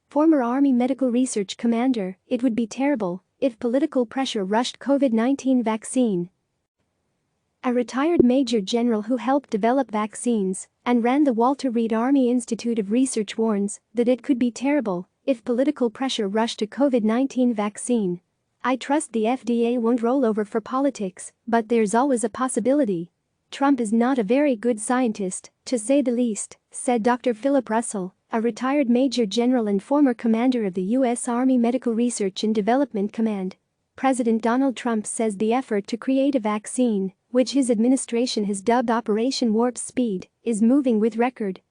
Former Army Medical Research Commander, it would be terrible if political pressure rushed COVID-19 vaccine. A retired Major General who helped develop vaccines and ran the Walter Reed Army Institute of Research warns that it could be terrible if political pressure rushed a COVID-19 vaccine. I trust the FDA won't roll over for politics, but there's always a possibility. Trump is not a very good scientist, to say the least, said Dr. Philip Russell, a retired Major General and former commander of the U.S. Army Medical Research and Development Command. President Donald Trump says the effort to create a vaccine, which his administration has dubbed Operation Warp Speed, is moving with record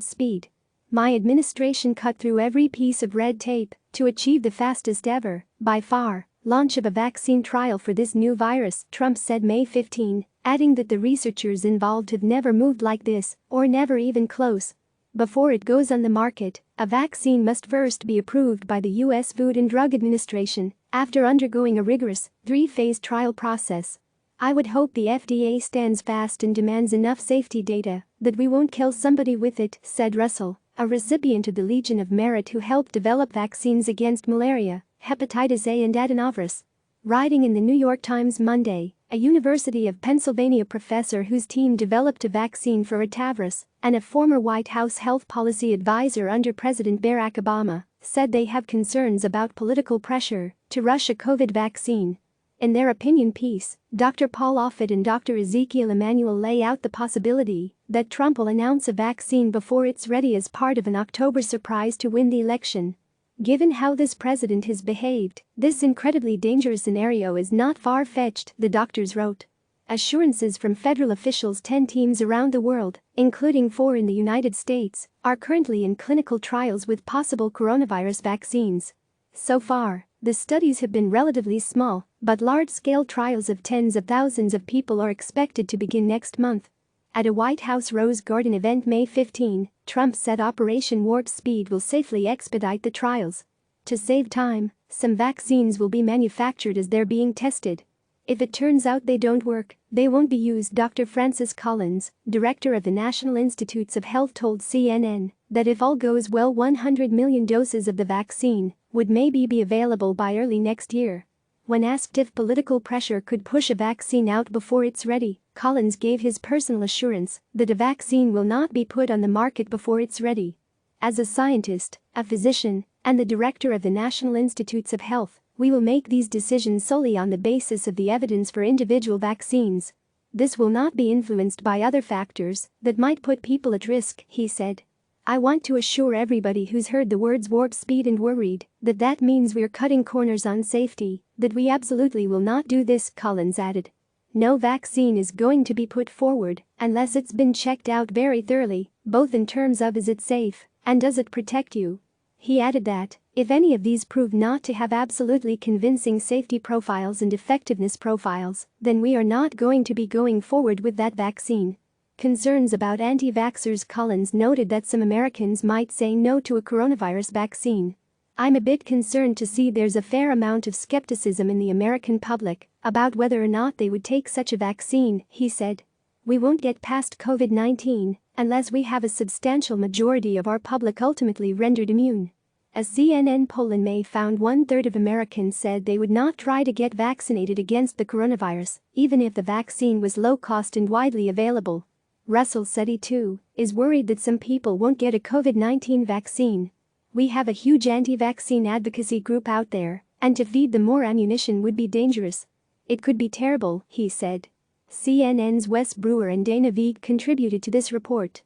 speed. My administration cut through every piece of red tape to achieve the fastest ever, by far, launch of a vaccine trial for this new virus, Trump said May 15, adding that the researchers involved have never moved like this, or never even close. Before it goes on the market, a vaccine must first be approved by the U.S. Food and Drug Administration, after undergoing a rigorous, 3-phase trial process. I would hope the FDA stands fast and demands enough safety data that we won't kill somebody with it, said Russell, a recipient of the Legion of Merit who helped develop vaccines against malaria, hepatitis A and adenovirus. Writing in the New York Times Monday, a University of Pennsylvania professor whose team developed a vaccine for rotavirus and a former White House health policy advisor under President Barack Obama said they have concerns about political pressure to rush a COVID vaccine. In their opinion piece, Dr. Paul Offit and Dr. Ezekiel Emanuel lay out the possibility that Trump will announce a vaccine before it's ready as part of an October surprise to win the election. Given how this president has behaved, this incredibly dangerous scenario is not far-fetched, the doctors wrote. Assurances from federal officials. 10 teams around the world, including 4 in the United States, are currently in clinical trials with possible coronavirus vaccines. So far, the studies have been relatively small, but large-scale trials of tens of thousands of people are expected to begin next month. At a White House Rose Garden event May 15, Trump said Operation Warp Speed will safely expedite the trials. To save time, some vaccines will be manufactured as they're being tested. If it turns out they don't work, they won't be used. Dr. Francis Collins, director of the National Institutes of Health, told CNN that if all goes well 100 million doses of the vaccine would maybe be available by early next year. When asked if political pressure could push a vaccine out before it's ready, Collins gave his personal assurance that a vaccine will not be put on the market before it's ready. As a scientist, a physician, and the director of the National Institutes of Health, we will make these decisions solely on the basis of the evidence for individual vaccines. This will not be influenced by other factors that might put people at risk, he said. I want to assure everybody who's heard the words warp speed and worried that that means we're cutting corners on safety, that we absolutely will not do this, Collins added. No vaccine is going to be put forward unless it's been checked out very thoroughly, both in terms of is it safe and does it protect you. He added that, if any of these prove not to have absolutely convincing safety profiles and effectiveness profiles, then we are not going to be going forward with that vaccine. Concerns about anti-vaxxers. Collins noted that some Americans might say no to a coronavirus vaccine. I'm a bit concerned to see there's a fair amount of skepticism in the American public about whether or not they would take such a vaccine, he said. We won't get past COVID-19 unless we have a substantial majority of our public ultimately rendered immune. A CNN poll in May found 1/3 of Americans said they would not try to get vaccinated against the coronavirus, even if the vaccine was low cost and widely available. Russell said he too is worried that some people won't get a COVID-19 vaccine. We have a huge anti-vaccine advocacy group out there, and to feed them more ammunition would be dangerous. It could be terrible, he said. CNN's Wes Brewer and Dana Veig contributed to this report.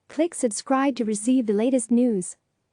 Click subscribe to receive the latest news.